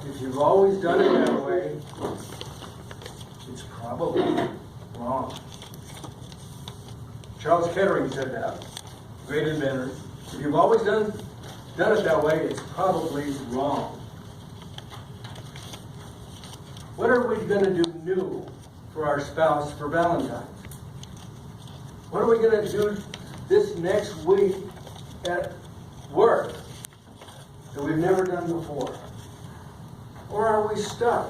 if you've always done it that way, it's probably wrong. Charles Kettering said that, great inventor. If you've always done it that way, it's probably wrong. What are we going to do new for our spouse for Valentine's? What are we going to do this next week at work that we've never done before? Or are we stuck?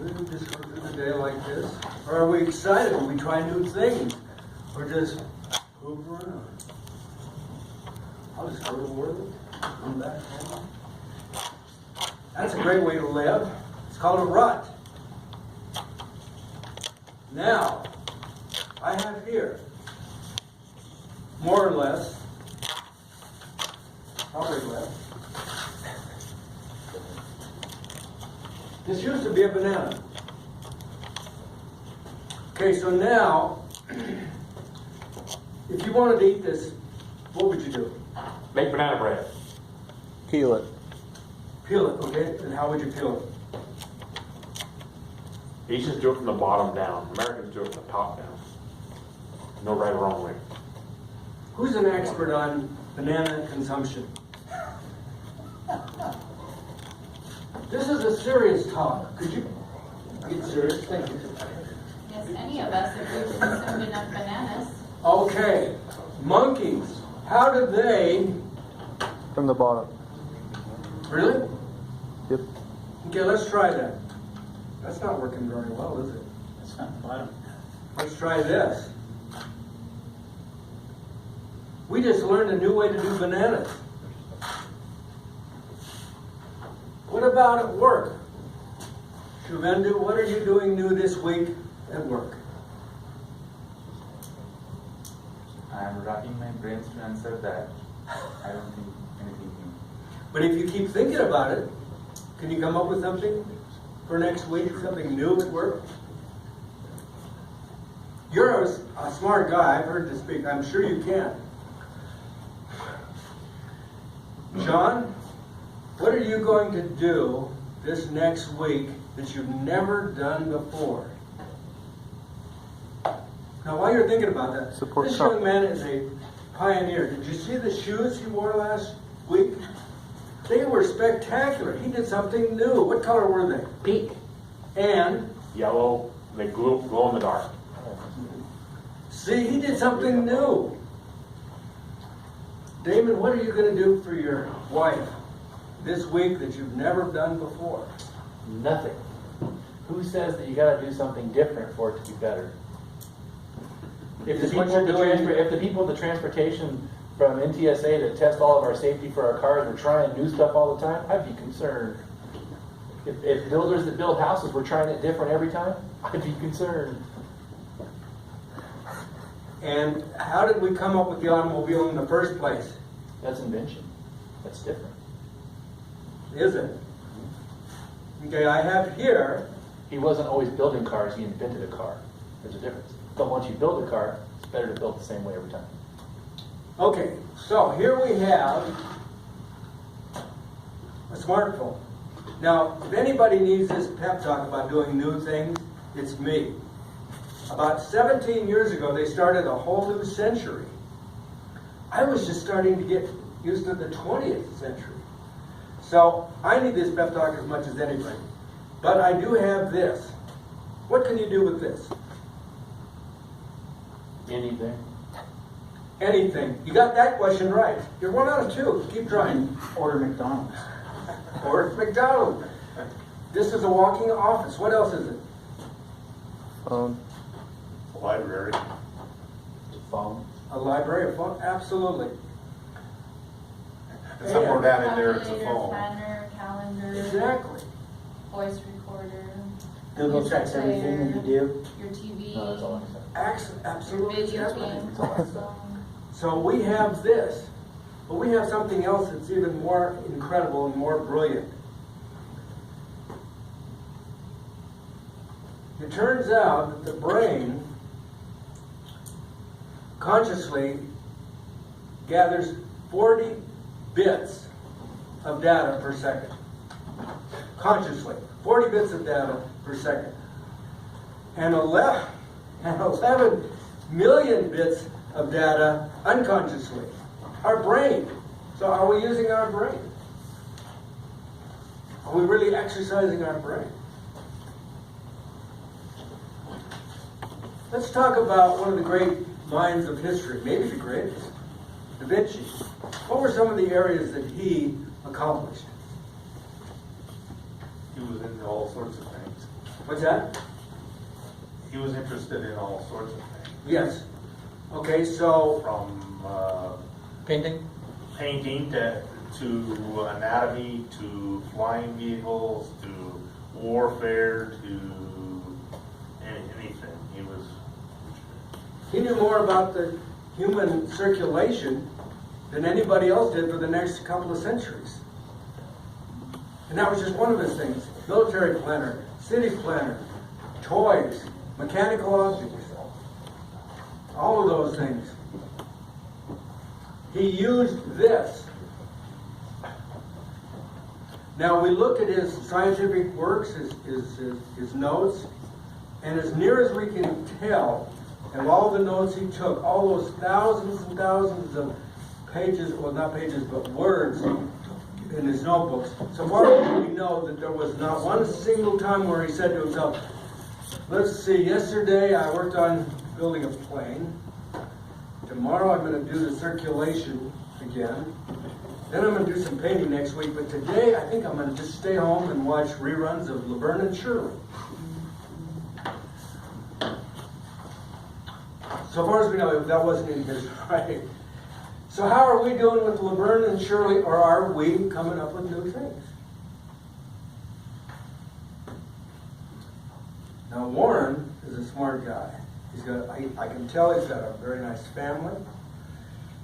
We just go through the day like this? Or are we excited and we try new things? Or just move around? I'll just go to work, come back home. That's a great way to live. It's called a rut. Now, I have here, more or less, probably less. This used to be a banana. Okay, so now, if you wanted to eat this, what would you do? Make banana bread. Peel it. Peel it, okay? And how would you peel it? Asians do it from the bottom down. Americans do it from the top down. No right or wrong way. Who's an expert on banana consumption? This is a serious talk. Could you get serious? Thank you. Yes, any of us, if we've consumed enough bananas. Okay, monkeys. How do they? From the bottom. Really? Yep. Okay, let's try that. That's not working very well, is it? That's not the bottom. Let's try this. We just learned a new way to do bananas. What about at work? Shuvendu, what are you doing new this week at work? I'm racking my brains to answer that. I don't think anything new. But if you keep thinking about it, can you come up with something for next week, something new at work? You're a smart guy. I've heard you speak. I'm sure you can. John, what are you going to do this next week that you've never done before? Now, while you're thinking about that, Support this Trump. young man is a pioneer. Did you see the shoes he wore last week? They were spectacular. He did something new. What color were they? Pink. And, Yellow. They glow in the dark. see, he did something new. Damon, what are you going to do for your wife this week that you've never done before? Nothing. Who says that you got to do something different for it to be better? If the Is what people, you're doing- if the people in the transportation from NTSA that test all of our safety for our cars were trying new stuff all the time, I'd be concerned. If builders that build houses were trying it different every time, I'd be concerned. And how did we come up with the automobile in the first place? That's invention. That's different. Is it? Okay, I have here, He wasn't always building cars, he invented a car. There's a difference. But once you build a car, it's better to build the same way every time. okay, so here we have a smartphone. Now, if anybody needs this pep talk about doing new things, it's me. About 17 years ago, they started a whole new century. I was just starting to get used to the 20th century. So I need this pep talk as much as anybody. But I do have this. What can you do with this? Anything. Anything. You got that question right. You're 1 out of 2. Keep trying. Order McDonald's. Or McDonald's. This is a walking office. What else is it? Phone. Library. Phone. A library, a phone? Absolutely. And somewhere down in there, it's a Calculator, phone. planner, calendar, Exactly. voice recorder, Google music checks everything that you do. your TV, No, that's all I said. your Absolutely. video Exactly. games, also. So we have this, but we have something else that's even more incredible and more brilliant. It turns out that the brain consciously gathers 40 bits of data per second. consciously. 40 bits of data per second. And 11 million bits of data unconsciously. Our brain. So are we using our brain? Are we really exercising our brain? Let's talk about one of the great minds of history, maybe the greatest, Da Vinci. What were some of the areas that he accomplished? He was into all sorts of things. What's that? He was interested in all sorts of things, Yes. Okay, so from Painting? painting to anatomy, to flying vehicles, to warfare, to anything. he knew more about the human circulation than anybody else did for the next couple of centuries. And that was just one of his things. Military planner, city planner, toys, mechanical objects, all of those things. He used this. Now we look at his scientific works, his notes, and as near as we can tell, of all the notes he took, all those thousands and thousands of pages, well not pages, but words in his notebooks, so far as we know that there was not one single time where he said to himself, let's see, yesterday I worked on building a plane, tomorrow I'm going to do the circulation again, then I'm going to do some painting next week, but today I think I'm going to just stay home and watch reruns of Laverne and Shirley. So far as we know, that wasn't in his writing. So how are we doing with Laverne and Shirley, or are we coming up with new things? Now Warren is a smart guy. He's got, I can tell he's got a very nice family.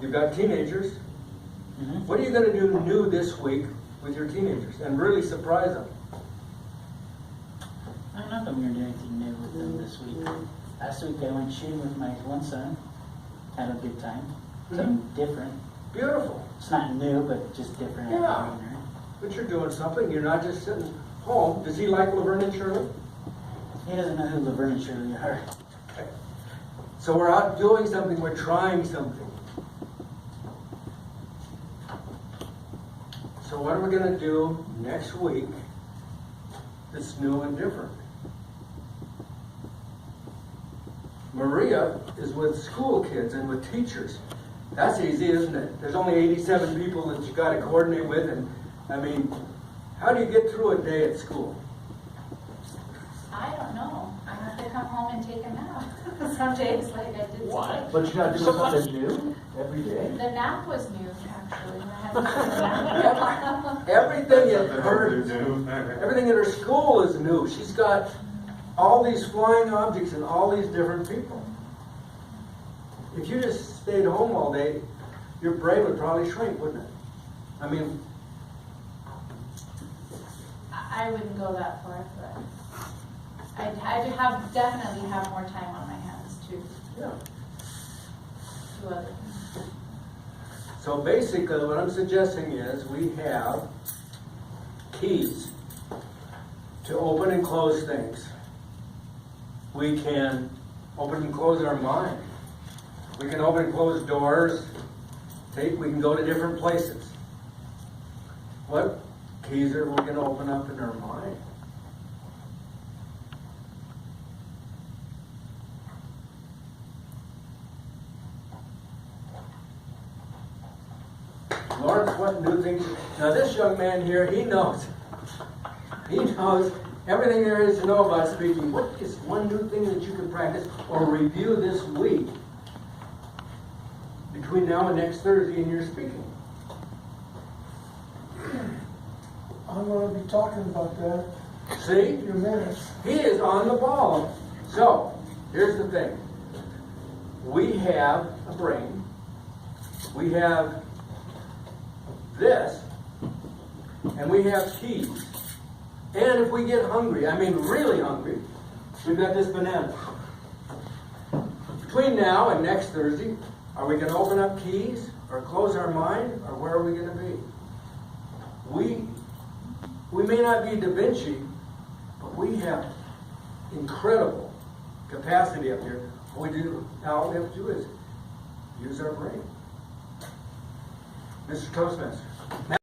You've got teenagers. What are you going to do new this week with your teenagers and really surprise them? I'm not that we're going to do anything new with them this week. Last week I went shooting with my one son. Had a good time. Something different. Beautiful. It's not new, but just different. Yeah. But you're doing something. You're not just sitting home. Does he like Laverne and Shirley? He doesn't know who Laverne and Shirley are. Okay. So we're out doing something. We're trying something. So what are we going to do next week that's new and different? Maria is with school kids and with teachers. That's easy, isn't it? There's only 87 people that you got to coordinate with, and I mean, how do you get through a day at school? I don't know. I have to come home and take a nap. Some days, like I did today. But you gotta do something new every day. The nap was new, actually. I had to take a nap. Everything at her school is new. She's got all these flying objects and all these different people. If you just stayed home all day, your brain would probably shrink, wouldn't it? I mean, I wouldn't go that far, but I'd definitely have more time on my hands to yeah. do other things. So basically what I'm suggesting is we have keys to open and close things. We can open and close our mind. We can open and close doors. We can go to different places. What keys are we going to open up in our mind? Lawrence, what new things? Now this young man here, he knows everything there is to know about speaking. What is one new thing that you can practice or review this week between now and next Thursday in your speaking? I'm going to be talking about that See? in a few minutes. He is on the ball. So, here's the thing. We have a brain. We have this. And we have keys. And if we get hungry, I mean really hungry, we've got this banana. Between now and next Thursday, are we going to open up keys or close our mind, or where are we going to be? We We may not be Da Vinci, but we have incredible capacity up here. All we do, now all we have to do is use our brain. Mr. Toastmaster.